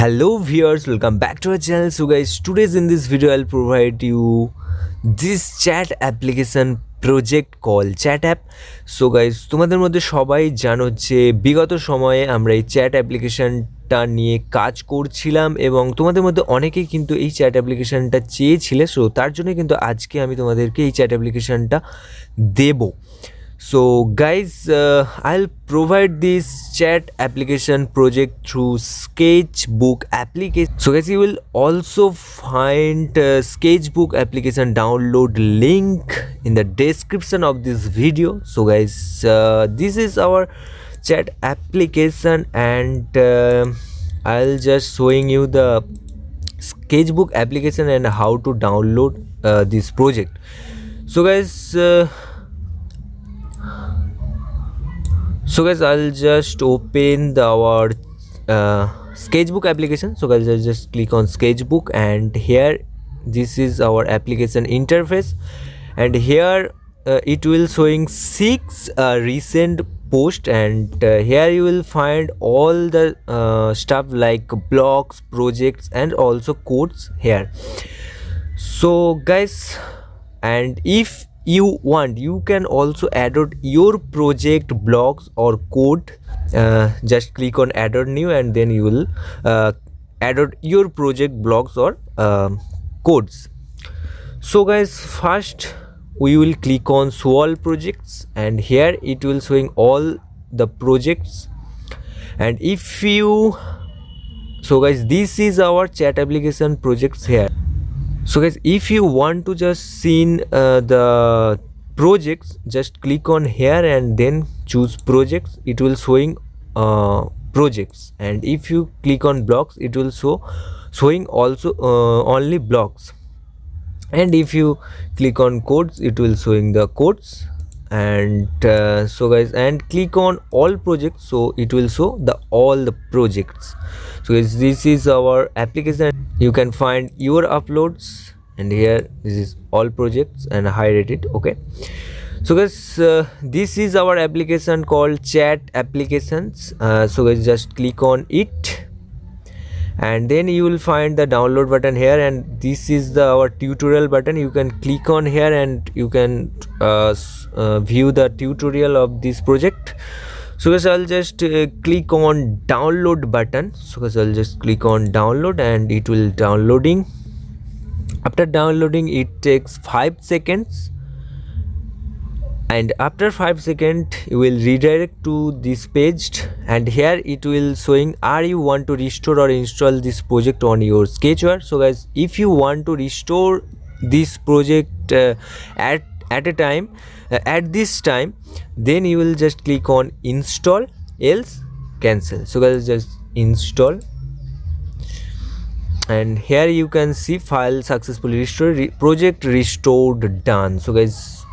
Hello viewers, welcome back to our channel. So guys, today's in this video I'll provide you this chat application project called chat app. So guys, তোমাদের মধ্যে সবাই জানো যে বিগত সময়ে আমরা এই চ্যাট অ্যাপ্লিকেশনটা নিয়ে কাজ করছিলাম এবং তোমাদের মধ্যে অনেকেই কিন্তু এই চ্যাট অ্যাপ্লিকেশনটা চেয়েছিলে। সো তার জন্য কিন্তু আজকে আমি তোমাদেরকে এই চ্যাট অ্যাপ্লিকেশনটা দেবো। So guys, I'll provide this chat application project through Sketchbook application. So guys, you will also find Sketchbook application download link in the description of this video. So guys, this is our chat application and I'll just showing you the Sketchbook application and how to download this project. So guys, I'll just open our Sketchbook application. So guys, I'll just click on Sketchbook and here this is our application interface and here it will showing 6 recent post and here you will find all the stuff like blogs, projects and also codes here. So guys, and if you want, you can also add your project, blogs or code. Just click on add new and then you will add your project, blogs or codes. So guys, first we will click on show all projects and here it will showing all the projects. And if you, so guys, this is our chat application projects here. So guys, if you want to just see the projects, just click on here and then choose projects. It will showing projects, and if you click on blocks, it will showing also only blocks. And if you click on codes, it will showing the codes. And so guys, and click on all projects, so it will show all the projects. So guys, this is our application. You can find your uploads and here this is all projects and highlight it. Okay, so guys, this is our application called chat applications. So guys, just click on it and then you will find the download button here, and this is our tutorial button. You can click on here and you can view the tutorial of this project. So guys, I'll just click on download button. So guys, I'll just click on download and it will downloading. After downloading, it takes 5 seconds, and after 5 seconds you will redirect to this page, and here it will showing are you want to restore or install this project on your Sketchware. So guys, if you want to restore this project at a time at this time, then you will just click on install, else cancel. So guys, just install and here you can see file successfully restored, project restored, done. So guys,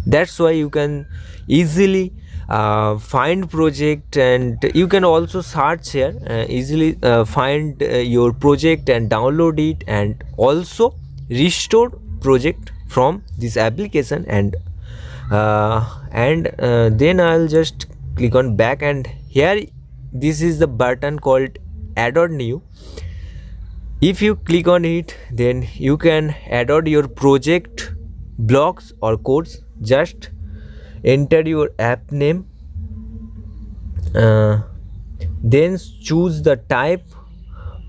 that's why you can easily find project, and you can also search here, easily find your project and download it and also restore project from this application. And then I'll just click on back, and here this is the button called add or new. If you click on it, then you can add your project, blocks or codes. Just enter your app name, then choose the type,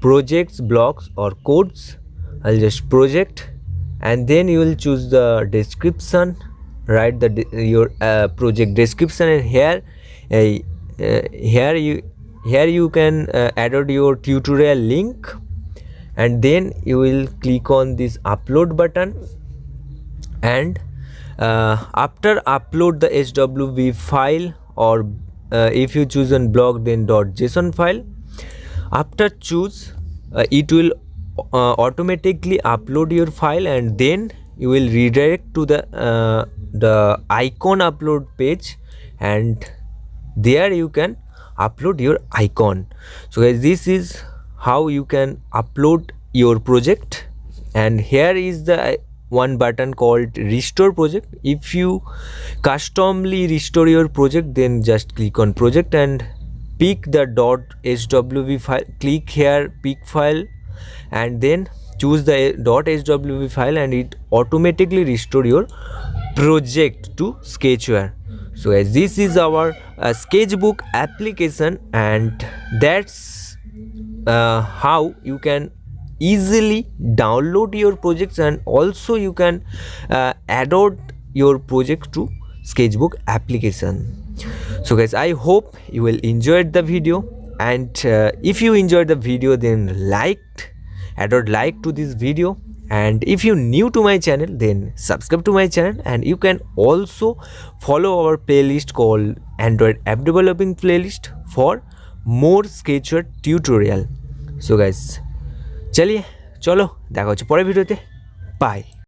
projects, blocks or codes. I'll just project, and then you will choose the description. Write your project description, and here you can add your tutorial link, and then you will click on this upload button, and after upload the swv file, or if you choose on blog, then .json file. After choose, it will automatically upload your file, and then you will redirect to the icon upload page, and there you can upload your icon. So guys, this is how you can upload your project. And here is the one button called restore project. If you customly restore your project, then just click on project and pick the .hwv file, click here pick file, and then choose the .hwv file, and it automatically restore your project to Sketchware. So guys, this is our sketchbook application, and that's how you can easily download your projects, and also you can add your project to sketchbook application. So guys, I hope you will enjoy the video, and if you enjoyed the video, then add like to this video, and if you new to my channel, then subscribe to my channel, and you can also follow our playlist called Android app developing playlist for more Sketchware tutorial. So guys, चलिए चलो দেখা হচ্ছে পরের ভিডিওতে, by.